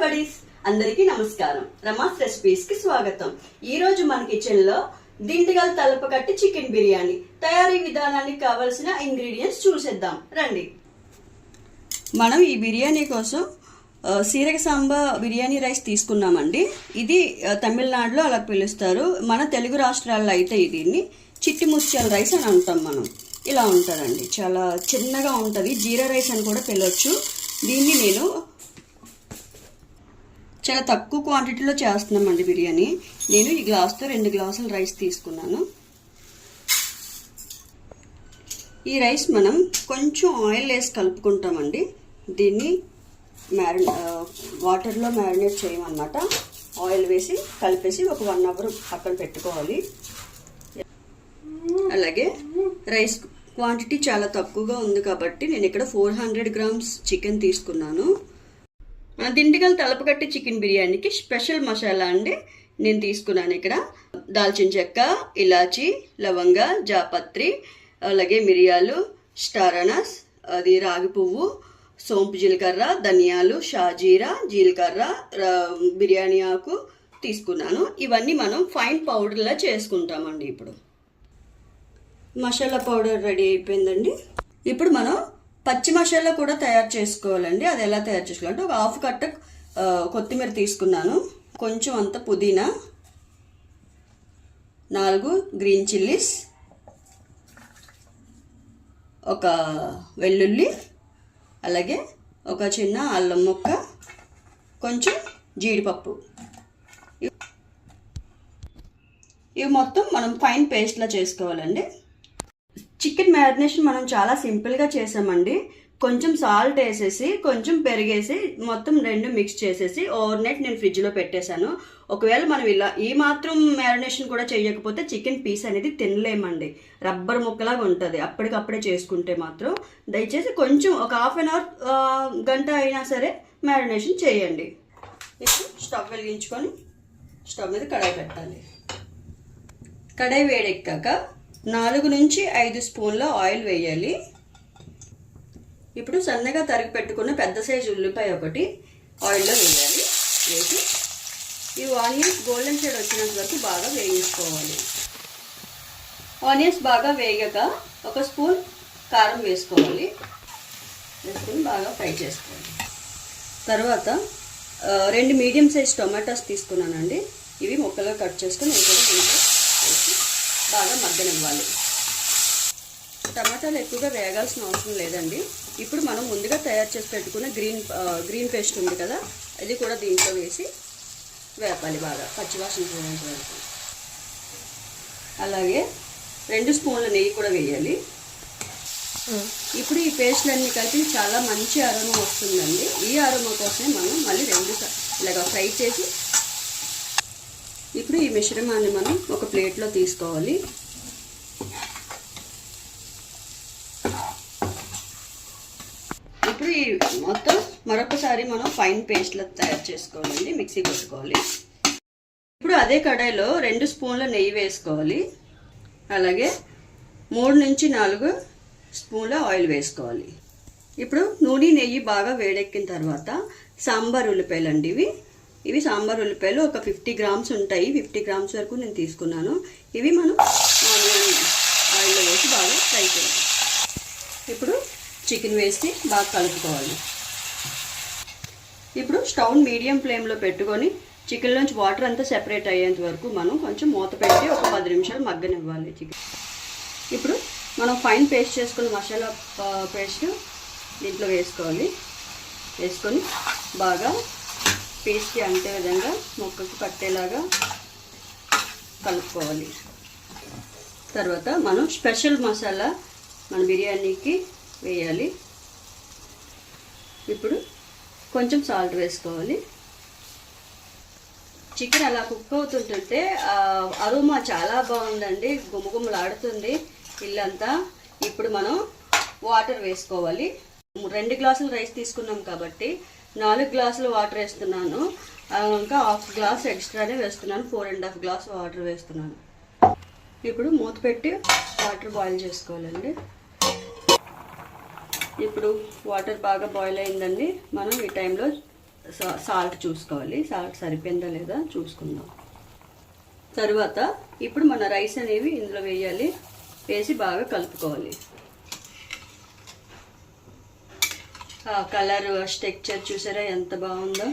Buddies అందరికీ నమస్కారం. Rama's recipes కి స్వాగతం. ఈ రోజు మన కిచెన్ లో దిండిగల్ తలపకట్టి చికెన్ బిర్యానీ తయారీ విధానానికి కావలసిన ఇంగ్రీడియంట్స్ చూసేద్దాం రండి. మనం ఈ బిర్యానీ కోసం సీరక సాంబా బిర్యానీ రైస్ తీసుకున్నామండి. ఇది తమిళనాడులో అలా పిలుస్తారు. మన తెలుగు రాష్ట్రాల్లో అయితే దీన్ని చిట్టి ముత్యాల రైస్ అని అంటాం మనం. ఇలా ఉంటుందండి, చాలా చిన్నగా ఉంటుంది. జీరా రైస్ అని కూడా పిలవచ్చు. దీన్ని నేను చాలా తక్కువ క్వాంటిటీలో చేస్తున్నామండి బిర్యానీ. నేను ఈ గ్లాస్తో 2 గ్లాసుల రైస్ తీసుకున్నాను. ఈ రైస్ మనం కొంచెం ఆయిల్ వేసి కలుపుకుంటామండి. దీన్ని వాటర్లో మ్యారినేట్ చేయమన్నమాట. ఆయిల్ వేసి కలిపేసి ఒక 1 అవర్ పక్కన పెట్టుకోవాలి. అలాగే రైస్ క్వాంటిటీ చాలా తక్కువగా ఉంది కాబట్టి నేను ఇక్కడ 400 గ్రామ్స్ చికెన్ తీసుకున్నాను. దిండిగల్ తలపకట్టి చికెన్ బిర్యానీకి స్పెషల్ మసాలా అండి నేను తీసుకున్నాను. ఇక్కడ దాల్చిన చెక్క, ఇలాచి, లవంగ, జాపత్రి, అలాగే మిరియాలు, స్టార్ అనస్, అది రాగి పువ్వు, సోంపు జీలకర్ర, ధనియాలు, షాజీరా, జీలకర్ర, బిర్యానీ ఆకు తీసుకున్నాను. ఇవన్నీ మనం ఫైన్ పౌడర్లా చేసుకుంటామండి. ఇప్పుడు మసాలా పౌడర్ రెడీ అయిపోయిందండి. ఇప్పుడు మనం పచ్చి మసాలా కూడా తయారు చేసుకోవాలండి. అది ఎలా తయారు చేసుకోవాలంటే ఒక 1/2 కట్ట కొత్తిమీర తీసుకున్నాను, కొంచెం అంత పుదీనా, 4 గ్రీన్ చిల్లీస్, ఒక వెల్లుల్లి, అలాగే ఒక చిన్న అల్లం ముక్క, కొంచెం జీడిపప్పు. ఇవి మొత్తం మనం ఫైన్ పేస్ట్లా చేసుకోవాలండి. చికెన్ మ్యారినేషన్ మనం చాలా సింపుల్గా చేసామండి. కొంచెం సాల్ట్ వేసేసి, కొంచెం పెరిగేసి, మొత్తం 2 మిక్స్ చేసేసి ఓవర్ నైట్ నేను ఫ్రిడ్జ్లో పెట్టేశాను. ఒకవేళ మనం ఇలా ఈ మాత్రం మ్యారినేషన్ కూడా చేయకపోతే చికెన్ పీస్ అనేది తినలేమండి, రబ్బర్ ముక్కలాగా ఉంటుంది. అప్పటికప్పుడే చేసుకుంటే మాత్రం దయచేసి కొంచెం ఒక 1/2 అవర్ గంట అయినా సరే మ్యారినేషన్ చేయండి. ఇప్పుడు స్టవ్ వెలిగించుకొని స్టవ్ మీద కడాయి పెట్టాలి. కడాయి వేడెక్కాక 4 నుంచి 5 స్పూన్ల ఆయిల్ వేయాలి. ఇప్పుడు సన్నగా తరిగి పెట్టుకున్న పెద్ద సైజు ఉల్లిపాయ ఒకటి ఆయిల్లో వేయాలి. వేసి ఈ ఆనియన్స్ గోల్డెన్ షేడ్ వచ్చినంత వరకు బాగా వేయించుకోవాలి. ఆనియన్స్ బాగా వేగాక 1 స్పూన్ కారం వేసుకోవాలి. వేసుకొని బాగా ఫ్రై చేసుకోవాలి. తర్వాత 2 మీడియం సైజ్ టొమాటోస్ తీసుకున్నానండి. ఇవి ముక్కలుగా కట్ చేసుకొని ఇవి కూడా దీంట్లో వేసి బాగా మగ్గనివ్వాలి. టమాటాలు ఎక్కువగా వేగాల్సిన అవసరం లేదండి. ఇప్పుడు మనం ముందుగా తయారు చేసి పెట్టుకున్న గ్రీన్ పేస్ట్ ఉంది కదా, అది కూడా దీంట్లో వేసి వేపాలి బాగా పచ్చివాసన పోయేంత వరకు. అలాగే 2 స్పూన్ల నెయ్యి కూడా వేయాలి. ఇప్పుడు ఈ పేస్ట్లన్నీ కలిపి చాలా మంచి అరోమా వస్తుందండి. ఈ అరోమా కోసమే మనం మళ్ళీ 2 ఇలాగా ఫ్రై చేసి ఇప్పుడు ఈ మిశ్రమాన్ని మనం ఒక ప్లేట్లో తీసుకోవాలి. ఇప్పుడు ఈ మొత్తం మరొకసారి మనం ఫైన్ పేస్ట్లా తయారు చేసుకోవాలండి, మిక్సీ కొట్టుకోవాలి. ఇప్పుడు అదే కడాయిలో 2 స్పూన్ల నెయ్యి వేసుకోవాలి. అలాగే 3 నుంచి 4 స్పూన్ల ఆయిల్ వేసుకోవాలి. ఇప్పుడు నూనె నెయ్యి బాగా వేడెక్కిన తర్వాత సాంబార్ ఉల్లిపాయలు అండి ఇవి సాంబార్ ఉల్లిపాయలు ఒక 50 గ్రామ్స్ ఉంటాయి. 50 గ్రామ్స్ వరకు నేను తీసుకున్నాను. ఇవి మనం ఆయిల్లో వేసి బాగా ఫ్రై చేయాలి. ఇప్పుడు చికెన్ వేసి బాగా కలుపుకోవాలి. ఇప్పుడు స్టవ్ మీడియం ఫ్లేమ్లో పెట్టుకొని చికెన్లోంచి వాటర్ అంతా సెపరేట్ అయ్యేంత వరకు మనం కొంచెం మూత పెట్టి ఒక 10 నిమిషాలు మగ్గనివ్వాలి చికెన్. ఇప్పుడు మనం ఫైన్ పేస్ట్ చేసుకున్న మసాలా పేస్ట్ దీంట్లో వేసుకోవాలి. వేసుకొని బాగా పేస్ట్కి అంతే విధంగా ముక్కకు పట్టేలాగా కలుపుకోవాలి. తర్వాత మనం స్పెషల్ మసాలా మన బిర్యానీకి వేయాలి. ఇప్పుడు కొంచెం సాల్ట్ వేసుకోవాలి. చికెన్ అలా కుక్ అవుతుంటుంటే అరోమా చాలా బాగుందండి, గుమగుమలాడుతుంది ఇల్లంతా. ఇప్పుడు మనం వాటర్ వేసుకోవాలి. 2 గ్లాసులు రైస్ తీసుకున్నాం కాబట్టి 4 గ్లాసులు వాటర్ వేస్తున్నాను. ఇంకా 1/2 గ్లాస్ ఎక్స్ట్రానే వేస్తున్నాను. 4.5 గ్లాస్ వాటర్ వేస్తున్నాను. ఇప్పుడు మూత పెట్టి వాటర్ బాయిల్ చేసుకోవాలండి. ఇప్పుడు వాటర్ బాగా బాయిల్ అయిందండి. మనం ఈ టైంలో సాల్ట్ చూసుకోవాలి, సాల్ట్ సరిపోయిందా లేదా చూసుకుందాం. తర్వాత ఇప్పుడు మన రైస్ అనేవి ఇందులో వేయాలి, వేసి బాగా కలుపుకోవాలి. కలర్ టెక్స్చర్ చూసారా ఎంత బాగుందో.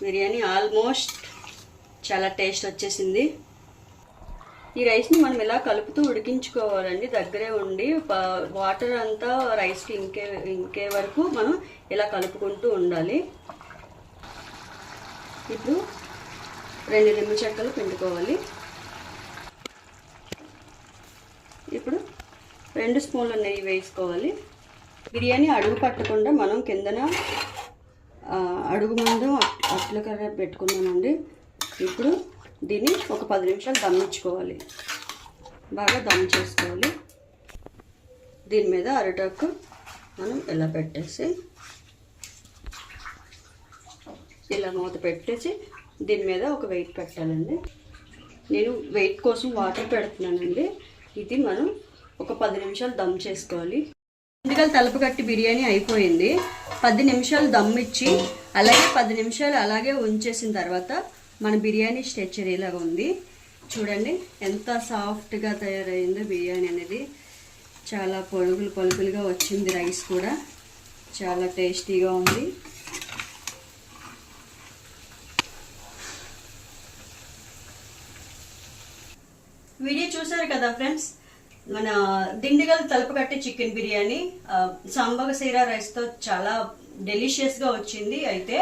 బిర్యానీ ఆల్మోస్ట్ చాలా టేస్ట్ వచ్చేసింది. ఈ రైస్ని మనం ఇలా కలుపుతూ ఉడికించుకోవాలండి, దగ్గరే ఉండి వాటర్ అంతా రైస్కి ఇంకే వరకు మనం ఇలా కలుపుకుంటూ ఉండాలి. ఇప్పుడు 2 నిమ్మ చెక్కలు పిండుకోవాలి. ఇప్పుడు 2 స్పూన్ల నెయ్యి వేసుకోవాలి. బిర్యానీ అడుగు పట్టకుండా మనం కిందన అడుగు ముందు అట్ల కర్ర పెట్టుకున్నామండి. ఇప్పుడు దీన్ని ఒక 10 నిమిషాలు దమ్మించుకోవాలి, బాగా దమ్ చేసుకోవాలి. దీని మీద అరటాకు మనం ఇలా పెట్టేసి ఇలా మూత పెట్టేసి దీని మీద ఒక వెయిట్ పెట్టాలండి. నేను వెయిట్ కోసం వాటర్ పెడుతున్నానండి. ఇది మనం ఒక 10 నిమిషాలు దమ్ చేసుకోవాలి. దిండిగల్ తలుపు కట్టి బిర్యానీ అయిపోయింది. 10 నిమిషాలు దమ్ ఇచ్చి అలాగే 10 నిమిషాలు అలాగే ఉంచేసిన తర్వాత మన బిర్యానీ స్ట్రక్చర్ ఇలాగా ఉంది. చూడండి ఎంత సాఫ్ట్గా తయారైందో బిర్యానీ అనేది. చాలా పలుకులుగా వచ్చింది, రైస్ కూడా చాలా టేస్టీగా ఉంది. వీడియో చూసారు కదా ఫ్రెండ్స్, మన దిండిగల్ తలుపు కట్టి చికెన్ బిర్యానీ సాంబార్ జీరా రైస్తో చాలా డెలిషియస్గా వచ్చింది. అయితే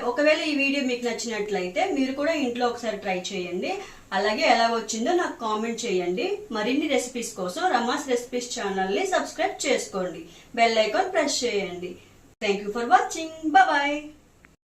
ఒకవేళ ఈ వీడియో మీకు నచ్చినట్లయితే మీరు కూడా ఇంట్లో ఒకసారి ట్రై చేయండి. అలాగే ఎలా వచ్చిందో నాకు కామెంట్ చేయండి. మరిన్ని రెసిపీస్ కోసం రమాస్ రెసిపీస్ ఛానల్ని సబ్స్క్రైబ్ చేసుకోండి, బెల్ ఐకాన్ ప్రెస్ చేయండి. Thank you for watching. Bye.